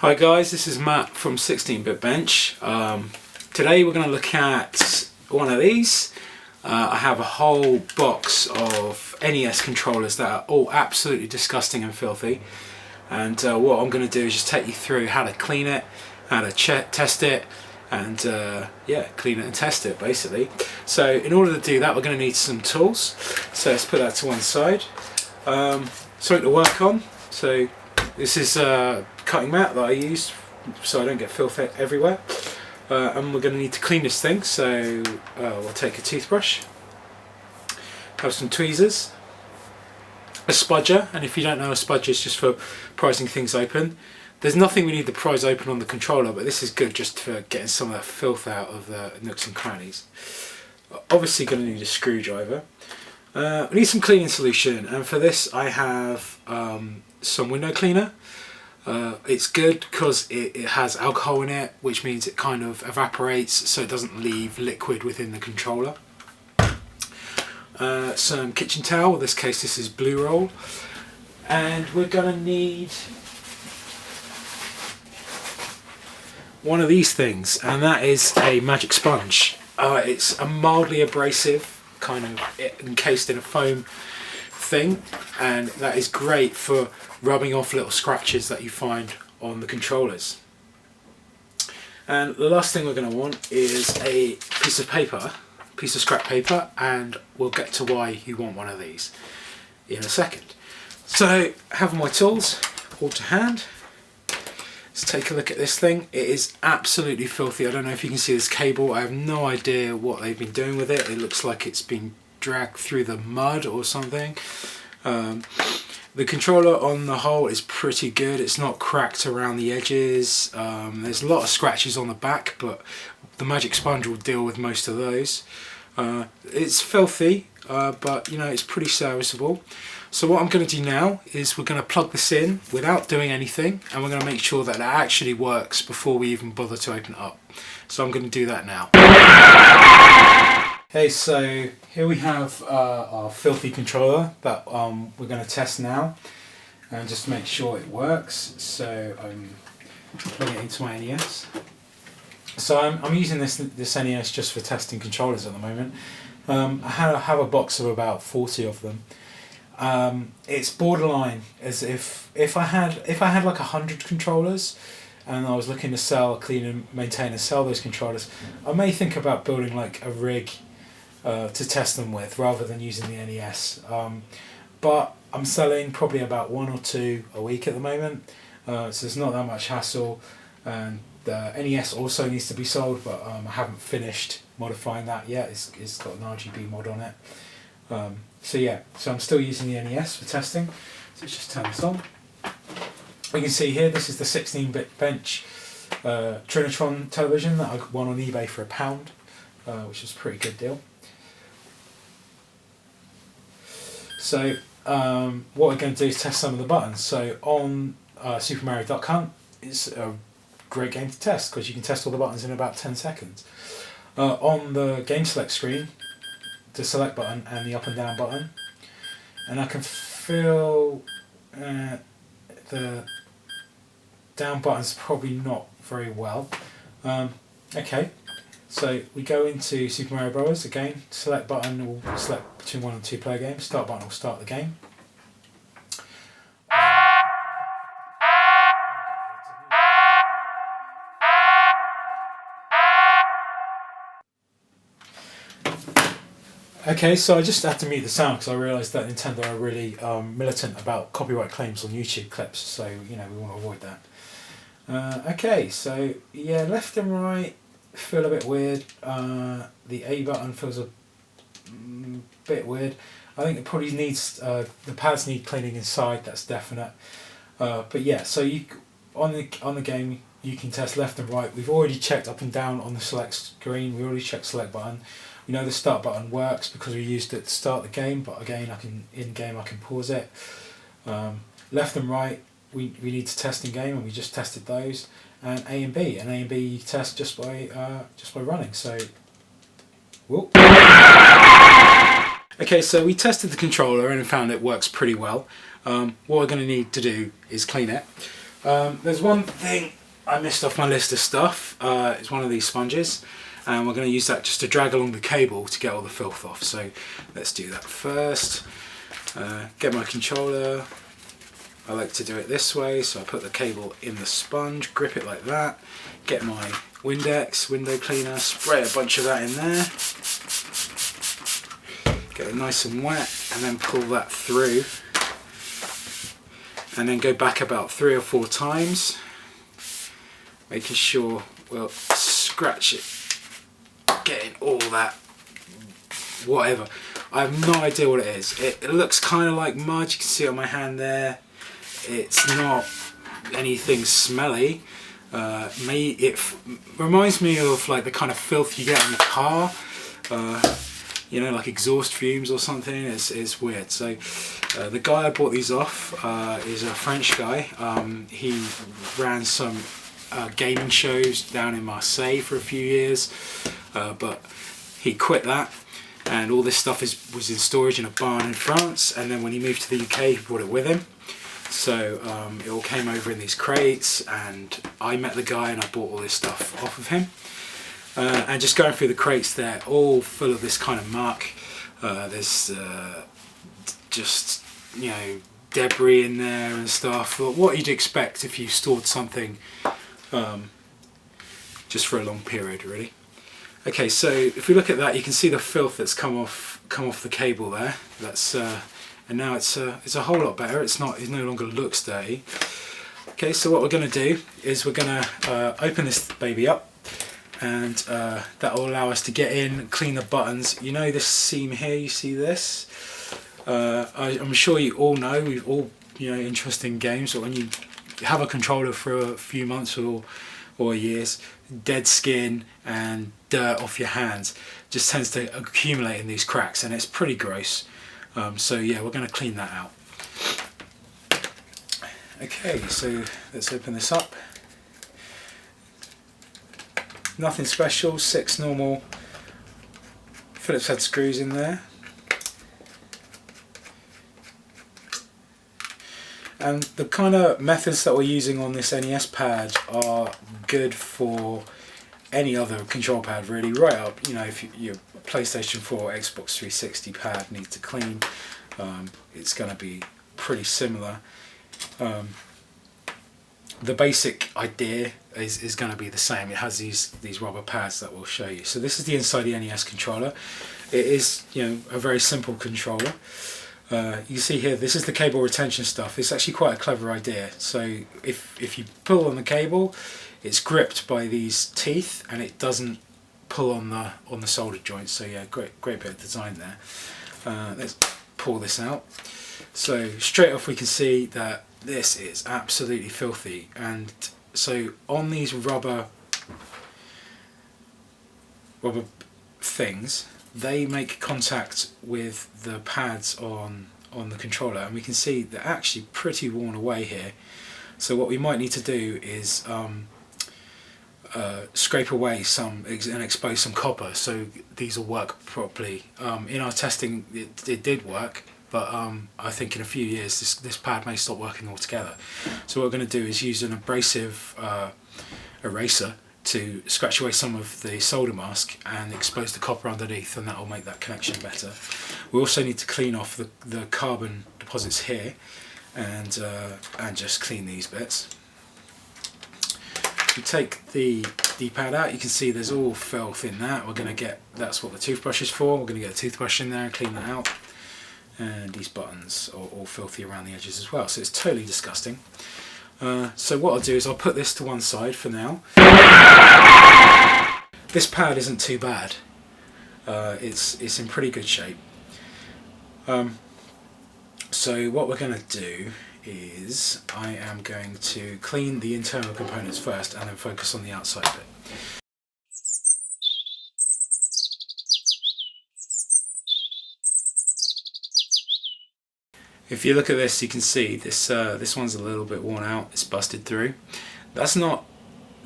Hi guys, this is Matt from 16-Bit Bench. Today we're going to look at one of these. I have a whole box of NES controllers that are all absolutely disgusting and filthy. And what I'm going to do is just take you through how to clean it, how to test it, and clean it and test it basically. So in order to do that we're going to need some tools. So let's put that to one side. Something to work on. So this is a cutting mat that I use so I don't get filth everywhere. And we're going to need to clean this thing, so we'll take a toothbrush, have some tweezers, a spudger, and if you don't know, a spudger is just for prising things open. There's nothing we need to prise open on the controller, but this is good just for getting some of that filth out of the nooks and crannies. Obviously going to need a screwdriver. We need some cleaning solution, and for this I have some window cleaner. It's good because it has alcohol in it, which means it kind of evaporates so it doesn't leave liquid within the controller. Some kitchen towel, in this case this is Blue Roll, and we're going to need one of these things, and that is a magic sponge. It's a mildly abrasive, kind of encased in a foam thing, and that is great for rubbing off little scratches that you find on the controllers. And the last thing we're going to want is a piece of scrap paper, and we'll get to why you want one of these in a second. So having my tools all to hand, let's take a look at this thing. It is absolutely filthy. I don't know if you can see this cable. I have no idea what they've been doing with it. It looks like it's been dragged through the mud or something. The controller on the whole is pretty good. It's not cracked around the edges. There's a lot of scratches on the back, but the magic sponge will deal with most of those. It's filthy, but you know, it's pretty serviceable. So what I'm going to do now is we're going to plug this in without doing anything, and we're going to make sure that it actually works before we even bother to open it up. So I'm going to do that now. Okay, so here we have our filthy controller that we're going to test now, and just make sure it works. So I'm plugging it into my NES. So I'm using this NES just for testing controllers at the moment. I have a box of about 40 of them. It's borderline as if I had like 100 controllers and I was looking to sell, clean and maintain and sell those controllers, I may think about building like a rig to test them with rather than using the NES. But I'm selling probably about 1 or 2 a week at the moment, so it's not that much hassle. And the NES also needs to be sold, but I haven't finished modifying that yet. It's got an RGB mod on it. So I'm still using the NES for testing. So let's just turn this on. You can see here, this is the 16-Bit Bench Trinitron television that I won on eBay for £1, which was a pretty good deal. So what we're going to do is test some of the buttons. So on Super Mario Duck Hunt, it's a great game to test because you can test all the buttons in about 10 seconds. On the game select screen, the select button and the up and down button, and I can feel the down button's probably not very well. Okay, so we go into Super Mario Bros. Again, select button will select between 1 and 2 player games, start button will start the game. Okay, so I just had to mute the sound because I realised that Nintendo are really militant about copyright claims on YouTube clips, so you know we want to avoid that. Okay, so yeah, left and right feel a bit weird. The A button feels a bit weird. I think it probably needs the pads need cleaning inside. That's definite. But yeah, so on the game you can test left and right. We've already checked up and down on the select screen. We already checked select button. We know the start button works because we used it to start the game, but again in game I can pause it. Left and right we need to test in game, and we just tested those. And A and B you test just by running. So whoop. Okay, so we tested the controller and found it works pretty well. What we're going to need to do is clean it. There's one thing I missed off my list of stuff. It's one of these sponges, and we're going to use that just to drag along the cable to get all the filth off. So let's do that first. Get my controller. I like to do it this way, so I put the cable in the sponge, grip it like that, get my Windex window cleaner, spray a bunch of that in there, get it nice and wet, and then pull that through, and then go back about 3 or 4 times, making sure we'll scratch it, getting all that whatever. I have no idea what it is. It looks kind of like mud. You can see it on my hand there. It's not anything smelly. It reminds me of like the kind of filth you get in the car, you know, like exhaust fumes or something. It's weird. So the guy I bought these off is a French guy. He ran some gaming shows down in Marseille for a few years, but he quit that, and all this stuff was in storage in a barn in France, and then when he moved to the UK he brought it with him. So it all came over in these crates, and I met the guy and I bought all this stuff off of him. And just going through the crates, they're all full of this kind of muck. There's just, you know, debris in there and stuff. What you'd expect if you stored something just for a long period, really. Okay, so if we look at that, you can see the filth that's come off the cable there. That's and now it's a whole lot better. It no longer looks dirty. Okay, so what we're going to do is we're going to open this baby up, and that will allow us to get in, clean the buttons. You know this seam here, you see this? I'm sure you all know, we've all, you know, interesting games, but when you have a controller for a few months or years, dead skin and dirt off your hands just tends to accumulate in these cracks, and it's pretty gross. So yeah, we're going to clean that out. Okay, so let's open this up. Nothing special, 6 normal Phillips head screws in there. And the kind of methods that we're using on this NES pad are good for any other control pad really, right up, you know, if your PlayStation 4 or Xbox 360 pad needs to clean, it's going to be pretty similar. The basic idea is going to be the same. It has these rubber pads that we'll show you. So this is the inside the NES controller. It is, you know, a very simple controller. You see here, this is the cable retention stuff. It's actually quite a clever idea. So if you pull on the cable, it's gripped by these teeth and it doesn't pull on the solder joints. So yeah, great bit of design there. Let's pull this out. So straight off we can see that this is absolutely filthy, and so on these rubber things, they make contact with the pads on the controller, and we can see they're actually pretty worn away here. So what we might need to do is scrape away some and expose some copper so these will work properly. In our testing it did work, but I think in a few years this pad may stop working altogether. So what we're going to do is use an abrasive eraser to scratch away some of the solder mask and expose the copper underneath, and that will make that connection better. We also need to clean off the carbon deposits here and just clean these bits. If you take the D-pad out, you can see there's all filth in that. We're going to get, that's what the toothbrush is for, we're going to get a toothbrush in there and clean that out. And these buttons are all filthy around the edges as well, so it's totally disgusting. So what I'll do is I'll put this to one side for now. This pad isn't too bad. It's in pretty good shape. So what we're going to do is I am going to clean the internal components first and then focus on the outside bit. If you look at this, you can see this one's a little bit worn out, it's busted through. That's not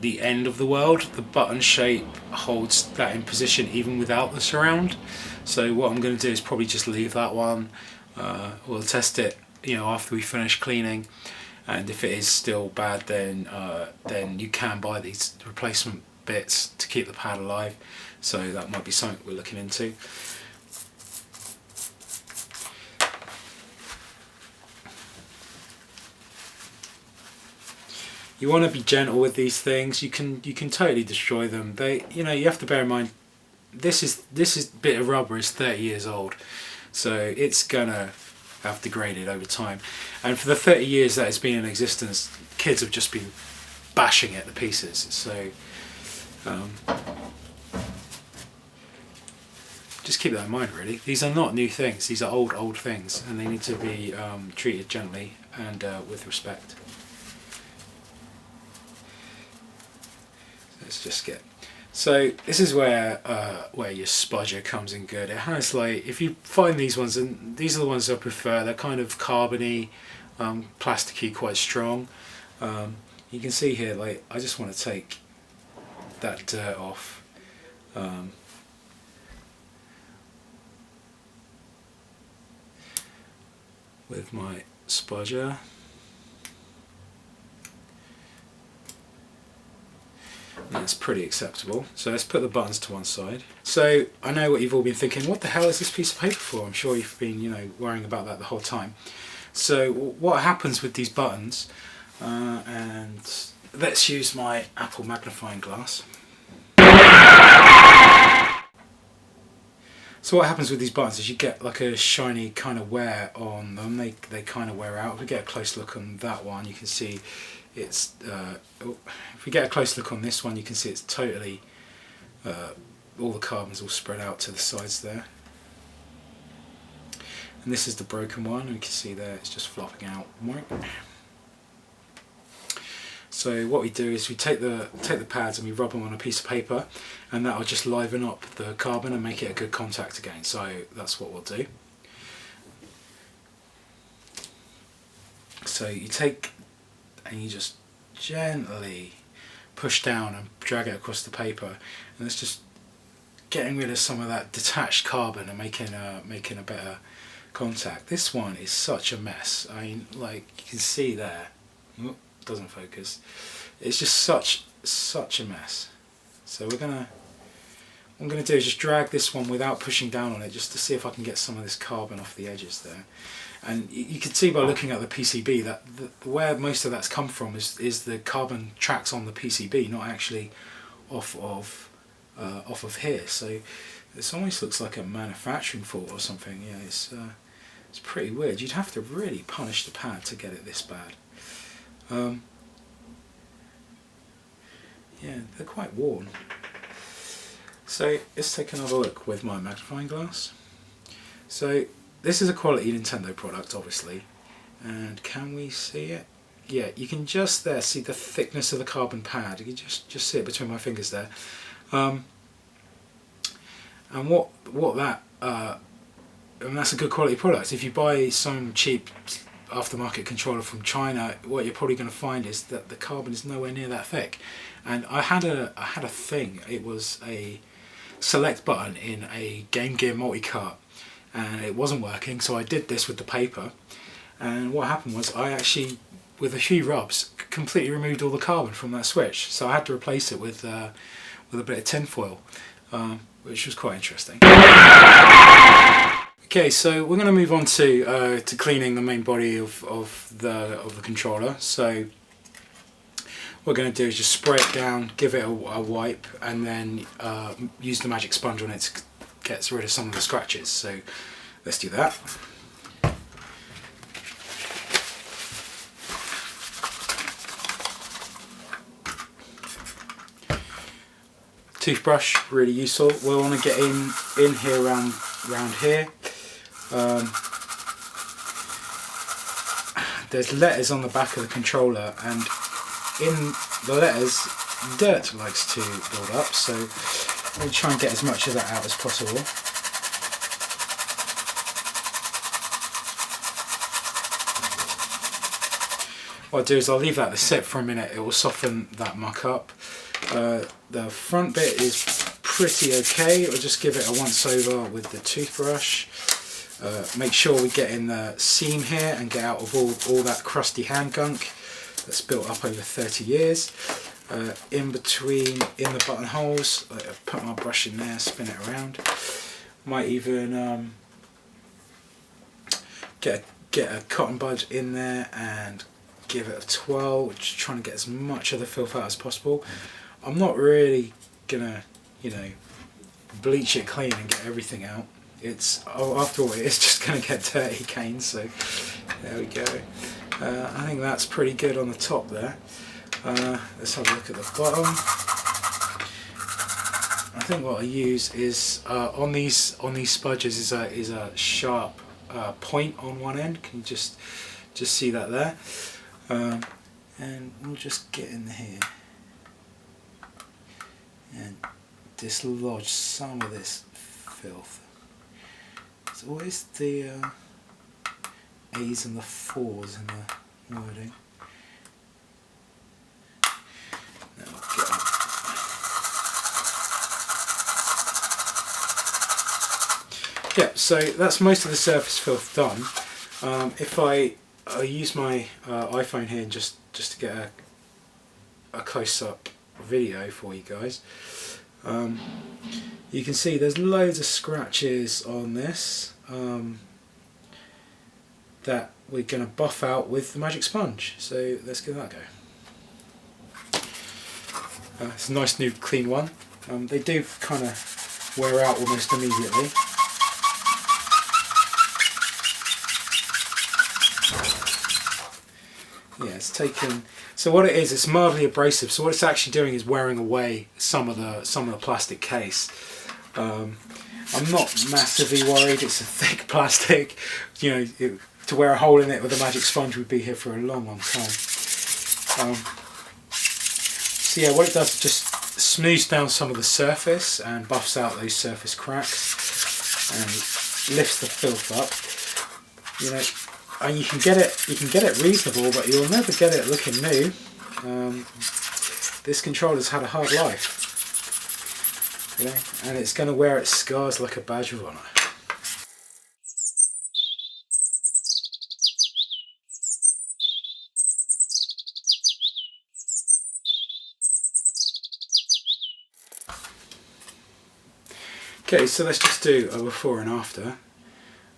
the end of the world. The button shape holds that in position even without the surround. So what I'm going to do is probably just leave that one. We'll test it, you know, after we finish cleaning, and if it is still bad, then you can buy these replacement bits to keep the pad alive. So that might be something we're looking into. You want to be gentle with these things. You can totally destroy them. You have to bear in mind, this bit of rubber is 30 years old, so it's gonna have degraded over time. And for the 30 years that it's been in existence, kids have just been bashing it to pieces. So just keep that in mind, really. These are not new things. These are old things, and they need to be treated gently and with respect. Let's just get. So this is where your spudger comes in good. It has, like, if you find these ones, and these are the ones I prefer. They're kind of carbony, plasticky, quite strong. You can see here, like, I just want to take that dirt off. With my spudger. That's pretty acceptable. So let's put the buttons to one side. So I know what you've all been thinking, what the hell is this piece of paper for? I'm sure you've been, worrying about that the whole time. So what happens with these buttons, and let's use my Apple magnifying glass. So what happens with these buttons is you get like a shiny kind of wear on them. They kind of wear out. If we get a close look on that one, you can see it's if we get a close look on this one, you can see it's totally all the carbon's all spread out to the sides there. And this is the broken one, and you can see there it's just flopping out. So what we do is we take the pads and we rub them on a piece of paper, and that'll just liven up the carbon and make it a good contact again. So that's what we'll do. So you take and you just gently push down and drag it across the paper, and it's just getting rid of some of that detached carbon and making a better contact. This one is such a mess. I mean, like, you can see there. Oop, doesn't focus. It's just such a mess. So what I'm gonna do is just drag this one without pushing down on it, just to see if I can get some of this carbon off the edges there. And you can see by looking at the PCB that where most of that's come from is the carbon tracks on the PCB, not actually off of here. So this almost looks like a manufacturing fault or something. Yeah, it's pretty weird. You'd have to really punish the pad to get it this bad. Yeah, they're quite worn. So let's take another look with my magnifying glass. So this is a quality Nintendo product, obviously, and can we see it? Yeah, you can just there see the thickness of the carbon pad. You can just see it between my fingers there. And that's a good quality product. If you buy some cheap aftermarket controller from China, what you're probably going to find is that the carbon is nowhere near that thick. And I had a thing. It was a select button in a Game Gear multi-cart, and it wasn't working, so I did this with the paper, and what happened was I actually, with a few rubs, completely removed all the carbon from that switch. So I had to replace it with a bit of tin foil, which was quite interesting. Okay, so we're going to move on to cleaning the main body of the controller. So what we're going to do is just spray it down, give it a wipe, and then use the magic sponge on it to get rid of some of the scratches. So let's do that. Toothbrush, really useful. We'll want to get in here around here. There's letters on the back of the controller, and in the letters dirt likes to build up, so we'll try and get as much of that out as possible. What I'll do is I'll leave that to sit for a minute. It will soften that muck up. The front bit is pretty okay. I'll just give it a once over with the toothbrush. Make sure we get in the seam here and get out of all that crusty hand gunk. that's built up over 30 years. In between, in the buttonholes, I put my brush in there, spin it around. Might even get a cotton bud in there and give it a twirl, which is trying to get as much of the filth out as possible. I'm not really gonna, you know, bleach it clean and get everything out. It's, after all, it's just gonna get dirty cane, so there we go. I think that's pretty good on the top there. Let's have a look at the bottom. I think what I use is on these spudges is a sharp point on one end. Can you just see that there? And we'll just get in here and dislodge some of this filth. It's always the A's and the 4's in the wording. Now we'll get up. Yeah, so that's most of the surface filth done. If I use my iPhone here just to get a close-up video for you guys, you can see there's loads of scratches on this that we're going to buff out with the magic sponge. So let's give that a go. It's a nice new clean one. They do kind of wear out almost immediately. Yeah, it's taken. So what it is, it's mildly abrasive. So what it's actually doing is wearing away some of the plastic case. I'm not massively worried. It's a thick plastic. You know, to wear a hole in it with a magic sponge would be here for a long, long time. So yeah, what it does is just smooths down some of the surface and buffs out those surface cracks and lifts the filth up. You know. And you can get it reasonable, but you'll never get it looking new. This controller's had a hard life, you know, and it's going to wear its scars like a badge of honour. Okay, so let's just do a before and after,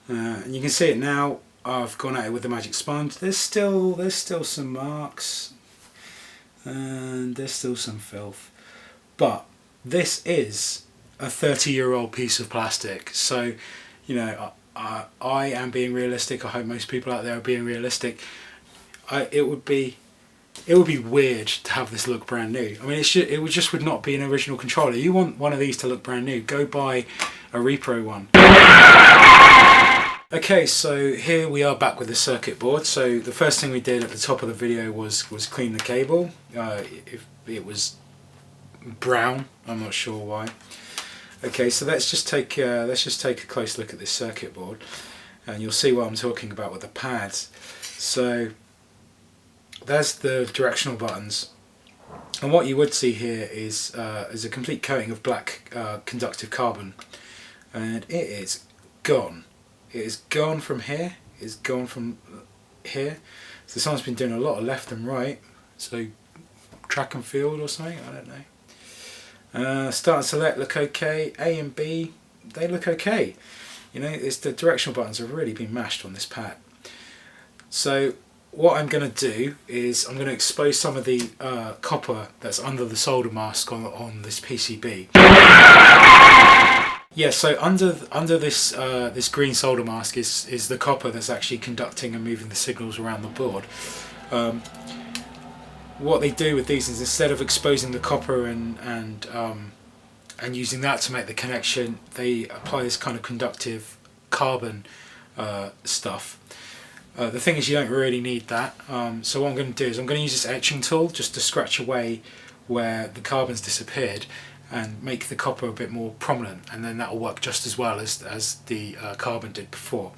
and you can see it now. I've gone at it with the magic sponge. There's still some marks and there's still some filth, but this is a 30-year-old piece of plastic. So, you know, I am being realistic. I hope most people out there are being realistic. It would be weird to have this look brand new. I mean, it would not be an original controller. You want one of these to look brand new, go buy a repro one. Okay, so here we are back with the circuit board. So the first thing we did at the top of the video was clean the cable. It was brown, I'm not sure why. Okay, so let's just take a close look at this circuit board, and you'll see what I'm talking about with the pads. So there's the directional buttons, and what you would see here is a complete coating of black conductive carbon, and it is gone. It is gone from here, it's gone from here. So someone's been doing a lot of left and right, so track and field or something, I don't know. Start and select look okay, A and B, they look okay. You know, it's the directional buttons have really been mashed on this pad. So what I'm going to do is I'm going to expose some of the copper that's under the solder mask on this PCB. Yeah, so under this this green solder mask is the copper that's actually conducting and moving the signals around the board. What they do with these is instead of exposing the copper and using that to make the connection, they apply this kind of conductive carbon stuff. The thing is, you don't really need that. So what I'm going to do is I'm going to use this etching tool just to scratch away where the carbon's disappeared and make the copper a bit more prominent, and then that will work just as well as the carbon did before.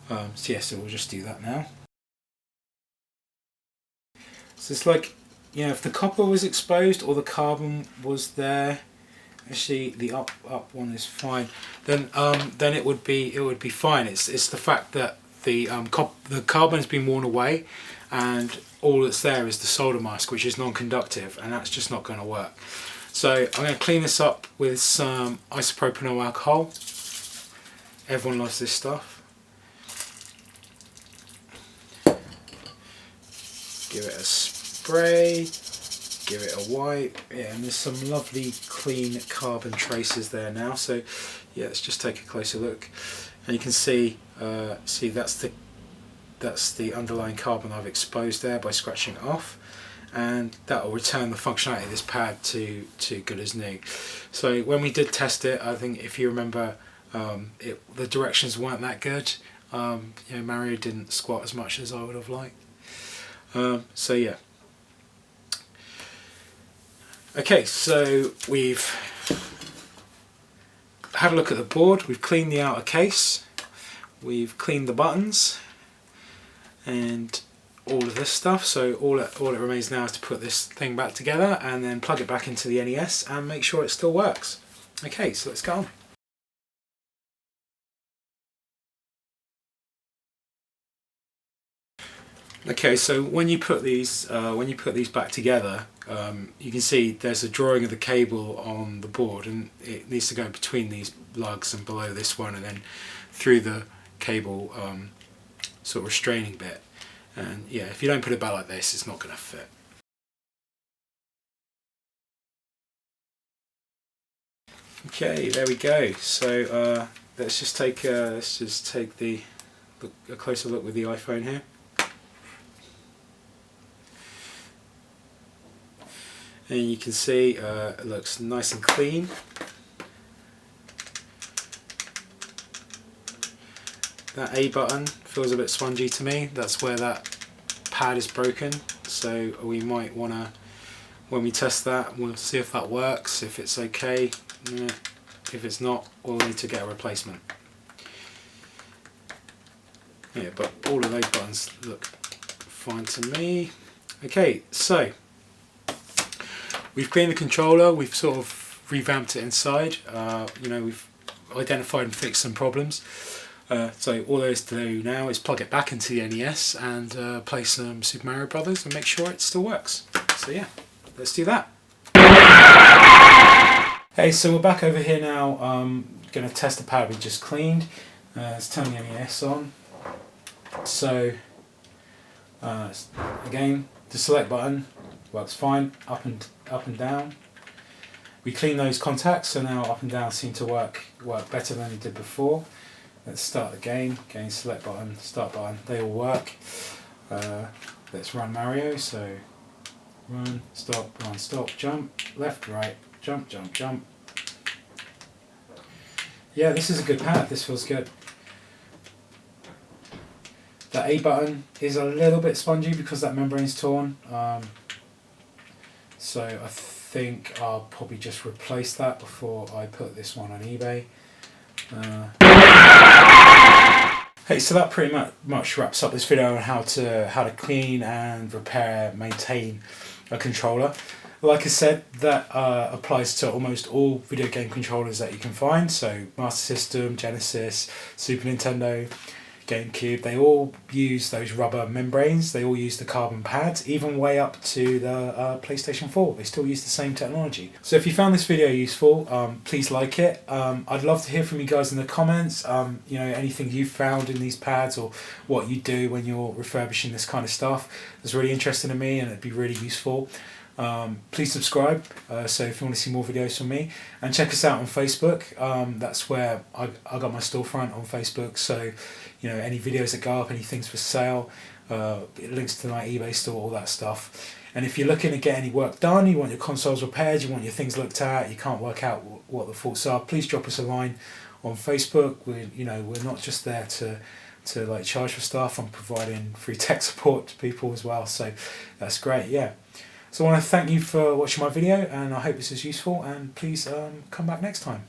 So yeah, so we'll just do that now. So it's like, you know, if the copper was exposed or the carbon was there, actually the up one is fine, then it would be fine. It's the fact that the carbon has been worn away, and all that's there is the solder mask, which is non-conductive, and that's just not going to work. So I'm going to clean this up with some isopropanol alcohol. Everyone loves this stuff. Give it a spray, give it a wipe. Yeah, and there's some lovely clean carbon traces there now. So yeah, let's just take a closer look, and you can see that's the underlying carbon I've exposed there by scratching it off, and that will return the functionality of this pad to good as new. So when we did test it, I think if you remember, the directions weren't that good. Mario didn't squat as much as I would have liked. So yeah. Okay, so we've had a look at the board, we've cleaned the outer case, we've cleaned the buttons and all of this stuff. So all it remains now is to put this thing back together and then plug it back into the NES and make sure it still works. Okay, so let's go on. Okay, so when you put these back together, you can see there's a drawing of the cable on the board, and it needs to go between these lugs and below this one, and then through the cable sort of restraining bit. And yeah, if you don't put it back like this, it's not going to fit. Okay, there we go. So let's just take a closer look with the iPhone here. And you can see it looks nice and clean. That A button feels a bit spongy to me. That's where that pad is broken. So we might want to, when we test that, we'll see if that works. If it's okay, if it's not, we'll need to get a replacement. Yeah, but all of those buttons look fine to me. Okay, so we've cleaned the controller, we've sort of revamped it inside, we've identified and fixed some problems. So all there is to do now is plug it back into the NES and play some Super Mario Brothers and make sure it still works. So yeah, let's do that. Hey, so we're back over here now, going to test the pad we just cleaned. Let's turn the NES on. So again, the select button works fine, up and down. We clean those contacts, so now up and down seem to work better than it did before. Let's start the game. Again, select button, start button, they all work. Let's run Mario, so run, stop, jump, left, right, jump, jump, jump. Yeah, this is a good pad, this feels good. The A button is a little bit spongy because that membrane's torn. So I think I'll probably just replace that before I put this one on eBay. Hey, so that pretty much wraps up this video on how to clean and repair, maintain a controller. Like I said, that applies to almost all video game controllers that you can find. So Master System, Genesis, Super Nintendo, GameCube, they all use those rubber membranes, they all use the carbon pads, even way up to the PlayStation 4, they still use the same technology. So if you found this video useful, please like it. I'd love to hear from you guys in the comments, anything you've found in these pads or what you do when you're refurbishing this kind of stuff. It's really interesting to me and it'd be really useful. Please subscribe, so if you want to see more videos from me, and check us out on Facebook. That's where I got my storefront on Facebook, so any videos that go up, any things for sale, links to my eBay store, all that stuff. And if you're looking to get any work done, you want your consoles repaired, you want your things looked at, you can't work out what the faults are, please drop us a line on Facebook. We're not just there to charge for stuff. I'm providing free tech support to people as well, so that's great. Yeah. So I want to thank you for watching my video, and I hope this is useful, and please come back next time.